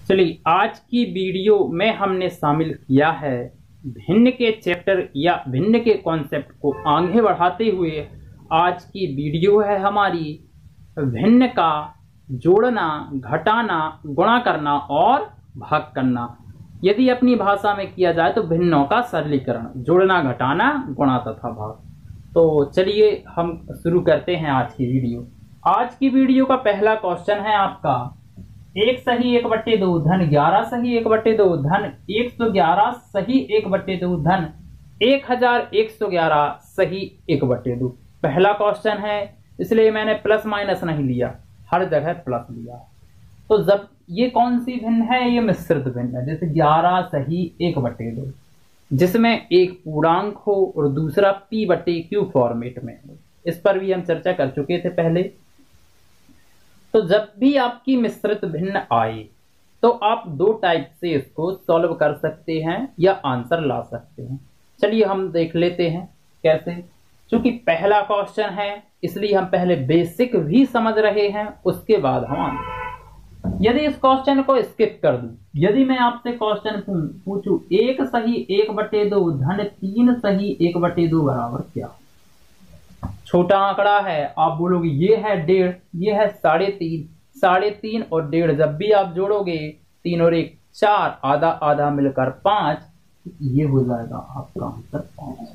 चलिए, आज की वीडियो में हमने शामिल किया है भिन्न के चैप्टर या भिन्न के कॉन्सेप्ट को आगे बढ़ाते हुए आज की वीडियो है हमारी भिन्न का जोड़ना, घटाना, गुणा करना और भाग करना। यदि अपनी भाषा में किया जाए तो भिन्नों का सरलीकरण, जोड़ना, घटाना, गुणा तथा भाग। तो चलिए हम शुरू करते हैं आज की वीडियो। आज की वीडियो का पहला क्वेश्चन है आपका 1 सही 1/2 धन 11 सही 1/2 धन 111 सही 1/2 धन 1111 सही 1/2। पहला क्वेश्चन है, इसलिए मैंने प्लस माइनस नहीं लिया, हर जगह प्लस लिया। तो जब ये कौन सी भिन्न है, ये मिश्रित भिन्न है। जैसे 11 सही 1/2 जिसमें एक पूर्णांक हो और दूसरा p/q फॉर्मेट में हो। इस पर भी हम चर्चा कर चुके थे पहले। तो जब भी आपकी मिश्रित भिन्न आए तो आप दो टाइप से इसको सॉल्व कर सकते हैं या आंसर ला सकते हैं। चलिए हम देख लेते हैं कैसे। क्योंकि पहला क्वेश्चन है इसलिए हम पहले बेसिक भी समझ रहे हैं, उसके बाद हम आंसर। यदि इस क्वेश्चन को स्किप कर दूं, यदि मैं आपसे क्वेश्चन पूछूं 1 सही 1/2 धन 3 सही 1/2 बराबर क्या? छोटा आंकड़ा है, आप बोलोगे ये है 1.5, ये है 3.5, 3.5 और 1.5 जब भी आप जोड़ोगे 3 और 1 4, आधा आधा मिलकर 5, ये हो जाएगा आपका आंसर 5।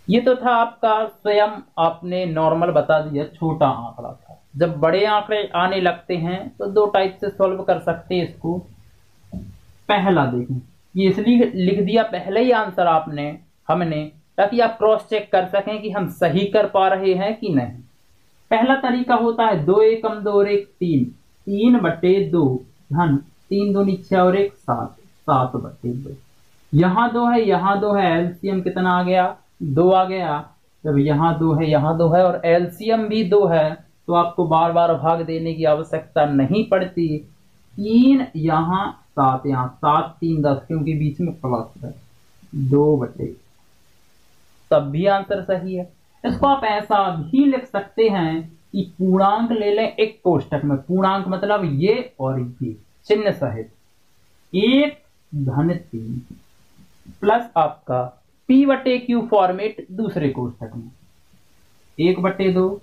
ये तो था आपका स्वयं आपने नॉर्मल बता दिया, छोटा आंकड़ा था। जब बड़े आंकड़े आने लगते हैं तो दो टाइप से सॉल्व कर सकते हैं इसको। पहला देखें, ये इसलिए लिख दिया पहले ही आंसर हमने ताकि आप क्रॉस चेक कर सकें कि हम सही कर पा रहे हैं कि नहीं। पहला तरीका होता है 2 एकम 2 और 1 3, 3/2 धन 3 दूनी 6 और 1 7, 7/2। यहाँ 2 है, यहाँ 2 है, एलसीएम कितना आ गया? 2 आ गया। जब यहाँ 2 है, यहाँ 2 है और एलसीएम भी 2 है तो आपको बार बार भाग देने की आवश्यकता नहीं पड़ती। 3 यहाँ 7, यहाँ 7 3 10, क्योंकि बीच में प्लस है 2/2, तब भी आंसर सही है। इसको आप ऐसा भी लिख सकते हैं कि पूर्णांक ले लें एक कोष्टक में, पूर्णांक मतलब ये और ये चिन्ह सहित 1 धन 3 प्लस आपका p/q फॉर्मेट दूसरे कोष्टक में 1/2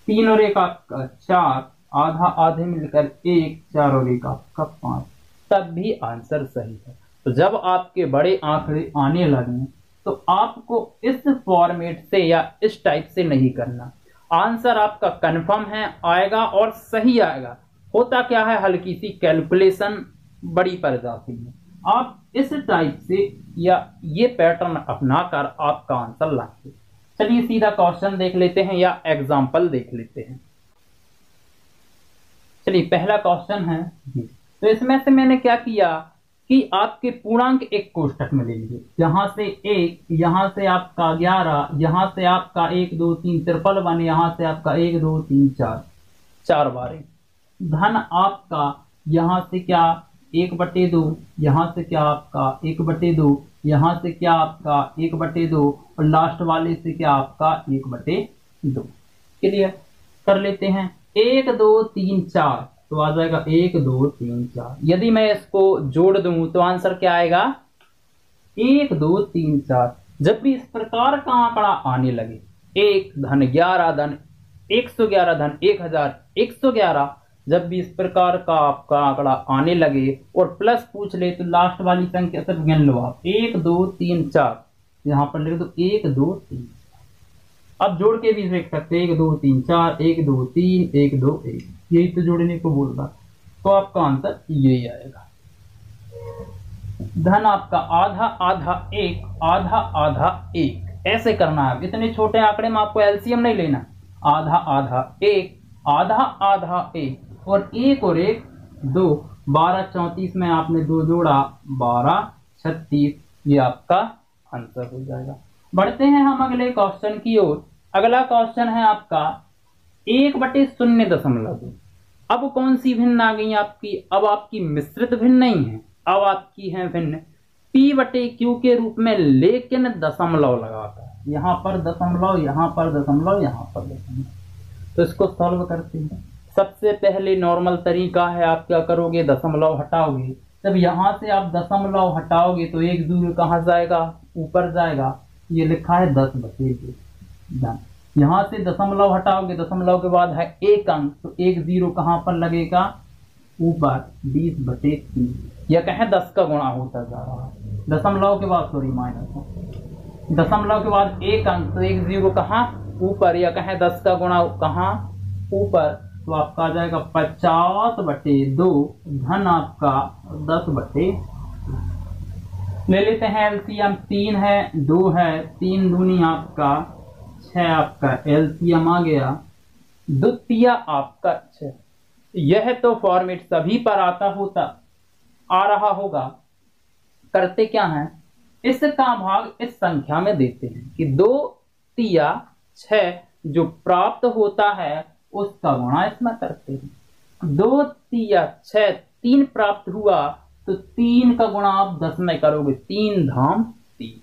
3 और 1 आपका 4, आधा आधे मिलकर 1, 4 और 1 आपका 5, तब भी आंसर सही है। तो जब आपके बड़े आंकड़े आने लगे तो आपको इस फॉर्मेट से या इस टाइप से नहीं करना, आंसर आपका कंफर्म है आएगा और सही आएगा। होता क्या है, हल्की सी कैलकुलेशन बड़ी पड़ जाती है। आप इस टाइप से या ये पैटर्न अपनाकर आपका आंसर लाएंगे। चलिए सीधा क्वेश्चन देख लेते हैं या एग्जाम्पल देख लेते हैं। चलिए पहला क्वेश्चन है, तो इसमें से मैंने क्या किया कि आपके पूर्णांक एक कोष्टक में ले लिए। यहां से 1, यहां से आपका 11, यहां से आपका 1 2 3 ट्रिपल 1, यहां से आपका 1 2 3 4, 4 बार धन आपका यहां से क्या 1/2, यहां से क्या आपका 1/2, यहां से क्या आपका 1/2 और लास्ट वाले से क्या आपका 1/2। क्लियर कर लेते हैं। 1 2 3 4 तो आ जाएगा 1 2 3 4। यदि मैं इसको जोड़ दूं तो आंसर क्या आएगा? 1 2 3 4। जब भी इस प्रकार का आंकड़ा आने लगे 1 धन 11 धन 111 धन 1111, जब भी इस प्रकार का आपका आंकड़ा आने लगे और प्लस पूछ ले तो लास्ट वाली संख्या सिर्फ गिन लो आप, 1 2 3 4, यहां पर लिख दो 1 2 3। अब जोड़ के भी देख सकते 1 2 3 4, 1 2 3, 1 2 1, यही तो जोड़ने को बोल रहा। तो आपका आंसर यही आएगा। धन आपका आधा आधा 1, आधा आधा 1, ऐसे करना है। इतने छोटे आंकड़े में आपको एलसीएम नहीं लेना। आधा आधा 1, आधा आधा 1 और 1 और 1 2, 12 34 में आपने 2 जोड़ा 12 36, ये आपका आंसर हो जाएगा। बढ़ते हैं हम अगले क्वेश्चन की ओर। अगला क्वेश्चन है आपका 1/0.2। अब कौन सी भिन्न आ गई आपकी? अब आपकी मिश्रित भिन्न नहीं है, अब आपकी है भिन्न p/q के रूप में, लेकिन दशमलव लगाता है। यहाँ पर दशमलव, यहाँ पर दशमलव, यहाँ पर दशमलव। तो इसको सॉल्व करते हैं। सबसे पहले नॉर्मल तरीका है, आप क्या करोगे, दशमलव हटाओगे। जब यहाँ से आप दशमलव हटाओगे तो एक दूर कहाँ जाएगा, ऊपर जाएगा। ये लिखा है 10/2। यहाँ से दशमलव हटाओगे, दशमलव के बाद है एक अंक, तो एक जीरो कहाँ पर लगेगा, ऊपर 20/3। यह कहें 10 का गुणा होता जा रहा है। दशमलव के बाद सॉरी माइनस, दशमलव के बाद एक अंक, तो एक जीरो कहाँ, ऊपर। या कहें 10 का गुणा कहाँ, ऊपर। तो आपका आ जाएगा 50/2 धन आपका 10/2। ले लेते हैं एलसीएम, 3 है 2 है, 3 दूनी आपका 6, आपका एलसीएम आ गया। द्वितीय आपका 6। यह तो फॉर्मेट सभी पर आ रहा होगा। करते क्या है, इसका भाग इस संख्या में देते हैं कि 2/6 जो प्राप्त होता है उसका गुणा इसमें करते हैं। 2/6 3 प्राप्त हुआ, तो 3 का गुणा आप 10 में करोगे, 3 धाम 30।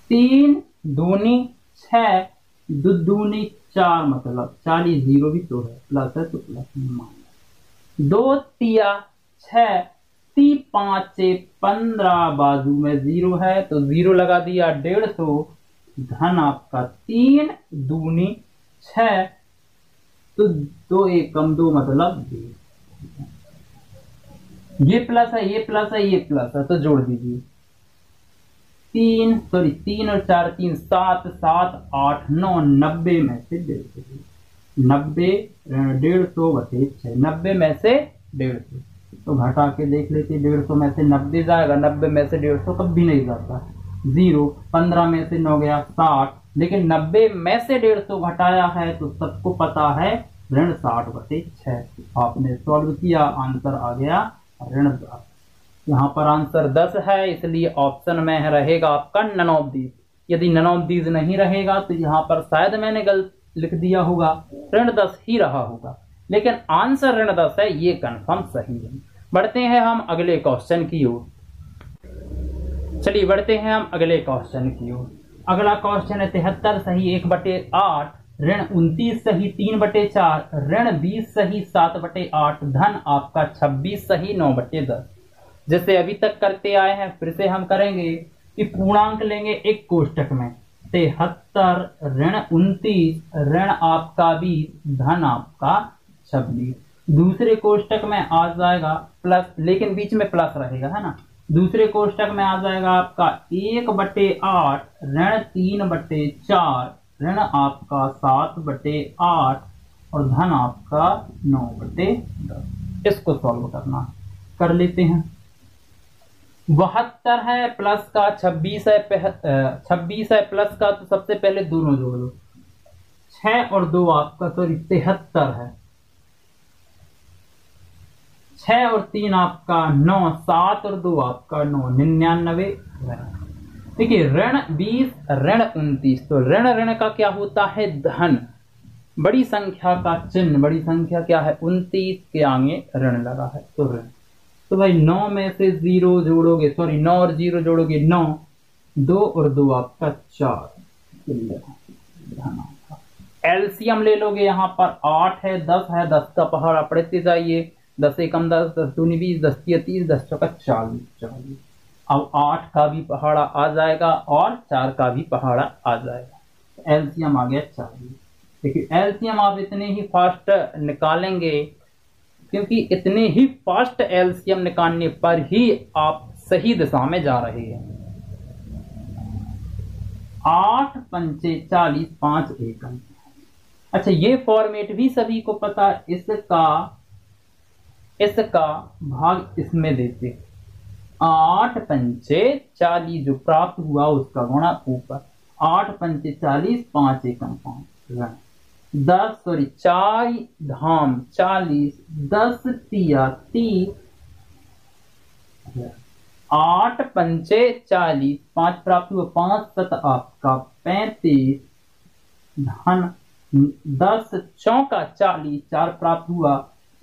3 दूनी 6, दूनी 4, मतलब 40, जीरो भी तो है, प्लस है तो प्लस माइनस। 2/6, 5 15, बाजू में जीरो है तो जीरो लगा दिया, 150 धन आपका 3 दूनी 6, तो 2 एकम 2 मतलब 2। ये प्लस है, ये प्लस है, ये प्लस है, तो जोड़ दीजिए। 3 और 4 3, 7 7 8 9, 90 में से 150, 90 150/6, 90 में से 150। तो घटा के देख लेते, 150 में से 90 जाएगा, 90 में से 150 कभी नहीं जाता, 0। 15 में से 9 गया 60, लेकिन 90 में से 150 घटाया है तो सबको पता है ऋण 60/6। आपने सॉल्व किया, आंसर आ गया ऋण 10। यहाँ पर आंसर 10 है, इसलिए ऑप्शन में रहेगा आपका नन ऑफ दीज। यदि नन ऑफ दीज नहीं रहेगा तो यहाँ पर शायद मैंने गलत लिख दिया होगा, ऋण 10 ही रहा होगा, लेकिन आंसर ऋण 10 है, ये कंफर्म सही है। बढ़ते हैं हम अगले क्वेश्चन की ओर। चलिए बढ़ते हैं हम अगले क्वेश्चन की ओर। अगला क्वेश्चन है 73 सही 1/8, ऋण 29 सही 3/4, ऋण 20 सही 7/8, धन आपका 26 सही 9/10। जैसे अभी तक करते आए हैं फिर से हम करेंगे कि पूर्णांक लेंगे एक कोष्टक में, 73 ऋण 29 ऋण आपका 20 धन आपका 26। दूसरे कोष्टक में आ जाएगा प्लस, लेकिन बीच में प्लस रहेगा, है ना। दूसरे कोष्टक में आ जाएगा आपका 1/8 ऋण 3/4 ऋण आपका 7/8 और धन आपका 9/10। इसको सॉल्व करना, कर लेते हैं। 72 है प्लस का, 26 है प्लस का, तो सबसे पहले दोनों जोड़ लो। 6 और 2 आपका 73 है, 6 और 3 आपका 9, 7 और 2 आपका 9, 99। देखिए ऋण 20 ऋण 29, तो ऋण ऋण का क्या होता है, धन। बड़ी संख्या का चिन्ह, बड़ी संख्या क्या है, 29 के आगे ऋण लगा है, तो ऋण। तो भाई 9 में से 0 जोड़ोगे, 9 और 0 जोड़ोगे 9, 2 और 2 आपका 4। एलसीएम ले लोगे, यहाँ पर 8 है 10 है, 10 का पहाड़ा पढ़ते जाइए, 10 एकम 10, 10 दूनी 20, 10 तिया 30, 10 चौका 40। अब 8 का भी पहाड़ा आ जाएगा और 4 का भी पहाड़ा आ जाएगा, एलसीएम आ गया 40। देखिए एलसीएम आप इतने ही फास्ट निकालेंगे, क्योंकि इतने ही फास्ट एलसीएम निकालने पर ही आप सही दिशा में जा रहे हैं। 8 पंचे 40, 5 एकम। अच्छा ये फॉर्मेट भी सभी को पता, इसका भाग इसमें देते, 8 पंचे 40 जो प्राप्त हुआ उसका गुणा ऊपर, 8 पंचे 40, 5 एकम 5, 4 धाम 40, 10 तिया 30, 8 पंचे 40, 5 प्राप्त हुआ, 5 7 आपका 35, धन 10 चौका 40, 4 प्राप्त हुआ,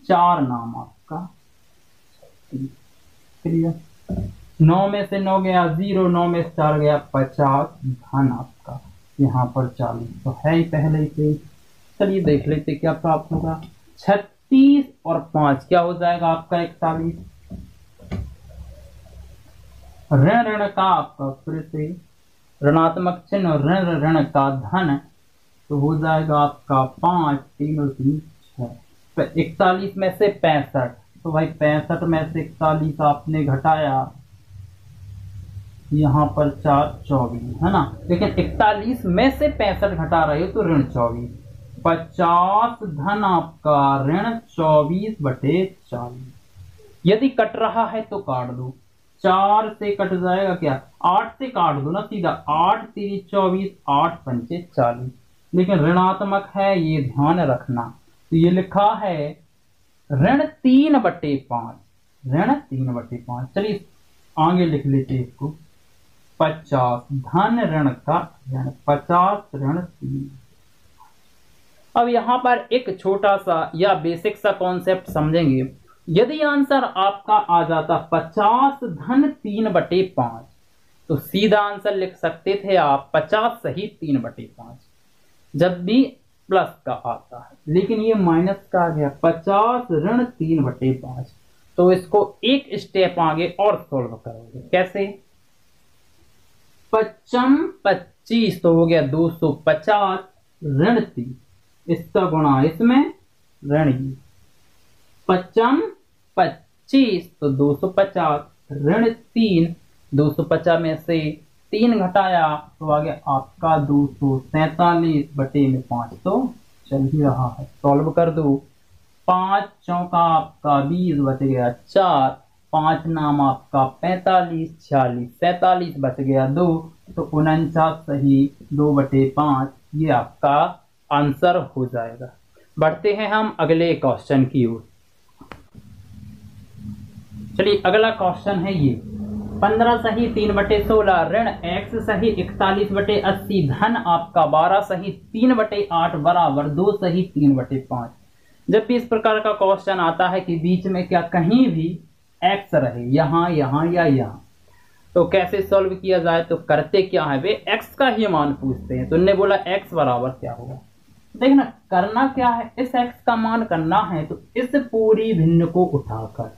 4 नाम आपका। 9 में से 9 गया 0, 9 में से 4 गया 50, धन आपका यहाँ पर 40 तो है ही पहले से। चलिए देख लेते क्या प्राप्त होगा। 36 और 5 क्या हो जाएगा आपका 41। ऋण ऋण का आपका फिर से ऋणात्मक चिन्ह और ऋण ऋण का धन, तो हो जाएगा आपका 5 3 और 3 6। 41 में से 65, तो भाई 65 में से 41 आपने घटाया, यहाँ पर 4 24 है ना। लेकिन 41 में से 65 घटा रहे हो तो ऋण 24, 50 धन आपका ऋण 24/40। यदि कट रहा है तो काट दो, 4 से कट जाएगा क्या, 8 से काट दो ना सीधा, 8 3 24, 8 5 40। लेकिन ऋणात्मक है ये ध्यान रखना, तो ये लिखा है ऋण 3/5, ऋण 3/5। चलिए आगे लिख लेते इसको, 50 धन ऋण का ऋण 50 ऋण 3। अब यहां पर एक छोटा सा या बेसिक सा कॉन्सेप्ट समझेंगे। यदि आंसर आपका आ जाता 50 धन 3/5, तो सीधा आंसर लिख सकते थे आप 50 सही 3/5 जब भी प्लस का आता है। लेकिन ये माइनस का आ गया 50 ऋण 3/5, तो इसको एक स्टेप आगे और सोल्व करोगे। कैसे, 55 25 तो हो गया 250 ऋण 3, इसका गुणा इसमें ऋण ये 55 25 तो 250 ऋण 3, 250 में से 3 घटाया तो आ गया आपका 247/5, तो चल ही रहा है। सॉल्व कर दो, 5 चौका आपका 20 बच गया 4, 5 नाम आपका 45 46 47 बच गया 2, तो 49 सही 2/5 ये आपका आंसर हो जाएगा। बढ़ते हैं हम अगले क्वेश्चन की ओर। चलिए अगला क्वेश्चन है ये, 15 सही 3/16 ऋण x सही 41/80 धन आपका 12 सही 3/8 बराबर 2 सही 3/5। जब भी इस प्रकार का क्वेश्चन आता है कि बीच में क्या कहीं भी x रहे, यहाँ यहाँ या यहाँ, तो कैसे सॉल्व किया जाए, तो करते क्या है वे x का ही मान पूछते हैं। तो उन्होंने बोला x बराबर क्या होगा, देखना करना क्या है, इस x का मान करना है तो इस पूरी भिन्न को उठाकर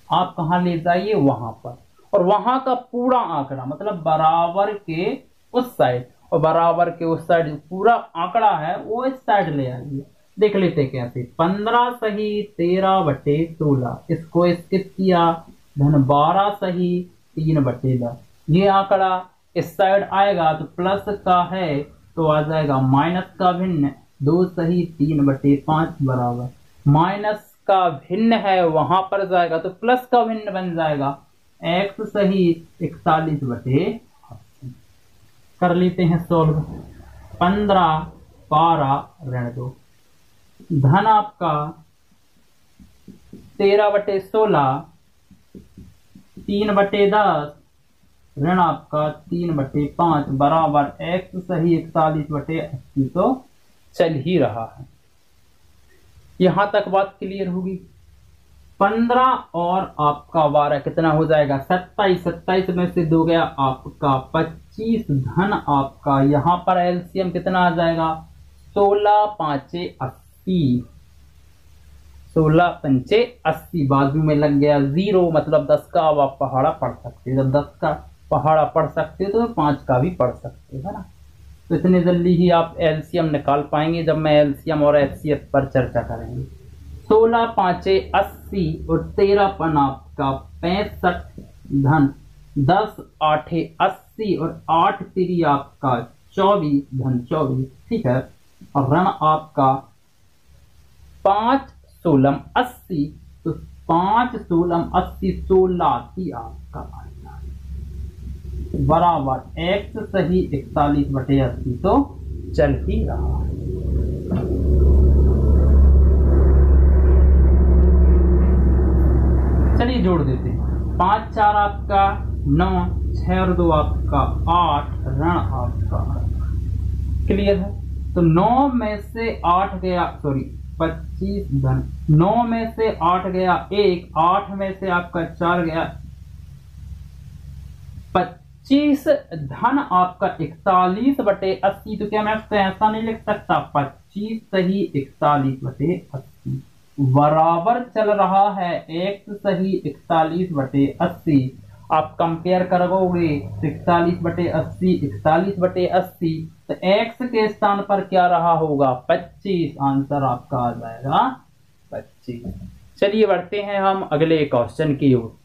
आप कहां ले जाइए, वहां पर, और वहां का पूरा आंकड़ा मतलब बराबर के उस साइड और बराबर के उस साइड पूरा आंकड़ा है वो इस साइड ले आइए। देख लेते कैसे, 15 सही 13/16 इसको स्किप किया, धन 12 सही 3/10, ये आंकड़ा इस साइड आएगा तो प्लस का है तो आ जाएगा माइनस का भिन्न 2 सही 3/5 बराबर, माइनस का भिन्न है वहां पर जाएगा तो प्लस का भिन्न बन जाएगा x सही 41/80। कर लेते हैं सोल्व, 15 12 ऋण 2 धन आपका 13/16 3/10 ऋण आपका 3/5 बराबर x सही 41/80, तो चल ही रहा है। यहां तक बात क्लियर होगी। 15 और आपका 12 कितना हो जाएगा 27, 27 में से 2 गया आपका 25 धन आपका यहां पर एलसीएम कितना आ जाएगा 16 5 80, 16 5 80, बाजू में लग गया 0, मतलब 10 का अब आप पहाड़ा पढ़ सकते हो। जब 10 का पहाड़ा पढ़ सकते हो तो 5 का भी पढ़ सकते हो, है ना। तो इतने जल्दी ही आप एलसीएम निकाल पाएंगे जब मैं एलसीएम और एचसीएफ पर चर्चा करेंगे। 16 5 80 और 13 पन आपका 65 धन 10 8 80 और 8 3 आपका 24 धन 24, ठीक है। और ऋण आपका 5 16 80, तो 5 16 80 16 आपका बराबर x सही 41/80, तो चल ही रहा है। चलिए जोड़ देते हैं, 5 4 आपका 9, 6 और 2 आपका 8, ऋण आपका क्लियर है। तो 9 में से 8 गया, सॉरी 25 धन 9 में से 8 गया 1, 8 में से आपका 4 गया 25 25 धन आपका 41/80, तो क्या मैं इसको ऐसा नहीं लिख सकता, 25 सही 41/80 बराबर चल रहा है x सही 41/80। आप कंपेयर करोगे 41/80 41/80, तो x के स्थान पर क्या रहा होगा 25, आंसर आपका आ जाएगा 25। चलिए बढ़ते हैं हम अगले क्वेश्चन की ओर।